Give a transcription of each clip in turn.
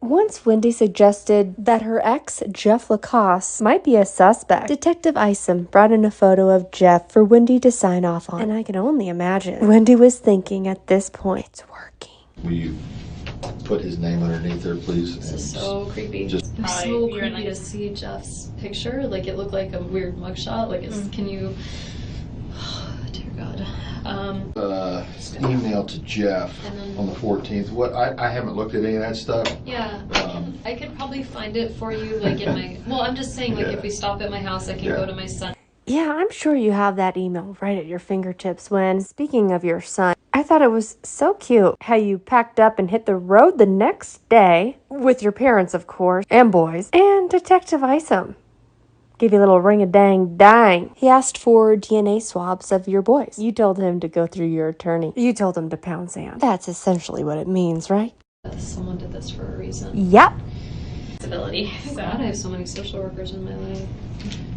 Once Wendi suggested that her ex, Jeff Lacasse, might be a suspect, Detective Isom brought in a photo of Jeff for Wendi to sign off on. And I can only imagine Wendi was thinking at this point, it's working. Will you put his name underneath there, please? This is so creepy. It was so creepy to see Jeff's picture. Like, it looked like a weird mugshot. Like, it's, can you... Oh, dear God. Email to Jeff on the 14th. What I haven't looked at any of that stuff. Yeah, I could probably find it for you, like, in my... Well, I'm just saying, like, if we stop at my house, I can go to my son. Yeah, I'm sure you have that email right at your fingertips. When, speaking of your son, I thought it was so cute how you packed up and hit the road the next day, with your parents, of course, and boys, and Detective Isom gave you a little ring-a-dang-dang. He asked for DNA swabs of your boys. You told him to go through your attorney. You told him to pound sand. That's essentially what it means, right? Someone did this for a reason. Yep. Disability. God, I have so many social workers in my life.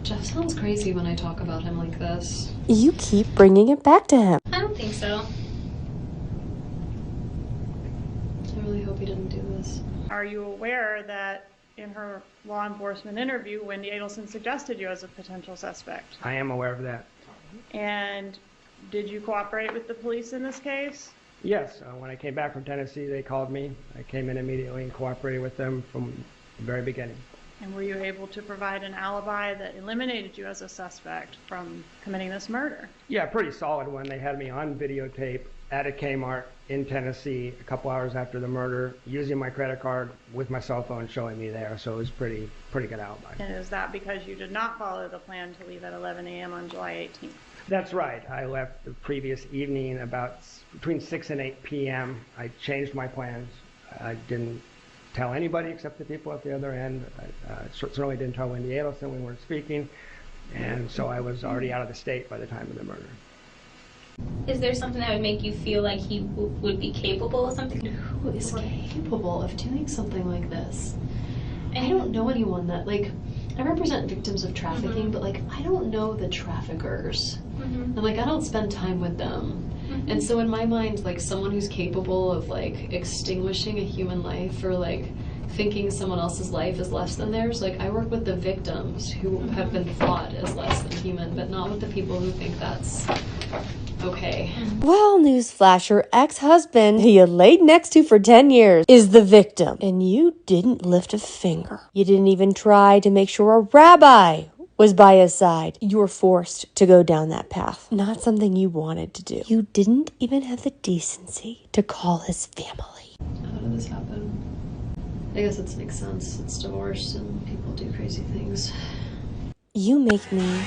Jeff sounds crazy when I talk about him like this. You keep bringing it back to him. I don't think so. I really hope he didn't do this. Are you aware that in her law enforcement interview, Wendi Adelson suggested you as a potential suspect? I am aware of that. And did you cooperate with the police in this case? Yes, when I came back from Tennessee, they called me. I came in immediately and cooperated with them from the very beginning. And were you able to provide an alibi that eliminated you as a suspect from committing this murder? Yeah, pretty solid one. They had me on videotape at a Kmart in Tennessee a couple hours after the murder, using my credit card with my cell phone showing me there, so it was pretty good alibi. And is that because you did not follow the plan to leave at 11 a.m. on July 18th? That's right. I left the previous evening about between 6 and 8 p.m. I changed my plans. I didn't tell anybody except the people at the other end. I certainly didn't tell Wendi Adelson we weren't speaking, and so I was already out of the state by the time of the murder. Is there something that would make you feel like he would be capable of something? Who is capable of doing something like this? I don't know anyone that, like, I represent victims of trafficking, but, like, I don't know the traffickers. And, like, I don't spend time with them. And so in my mind, like, someone who's capable of, like, extinguishing a human life or, like, thinking someone else's life is less than theirs, like, I work with the victims who have been thought as less than human, but not with the people who think that's okay. Well, newsflash, your ex-husband, who you laid next to for 10 years, is the victim. And you didn't lift a finger. You didn't even try to make sure a rabbi was by his side. You were forced to go down that path. Not something you wanted to do. You didn't even have the decency to call his family. How did this happen? I guess it makes sense. It's divorce and people do crazy things. You make me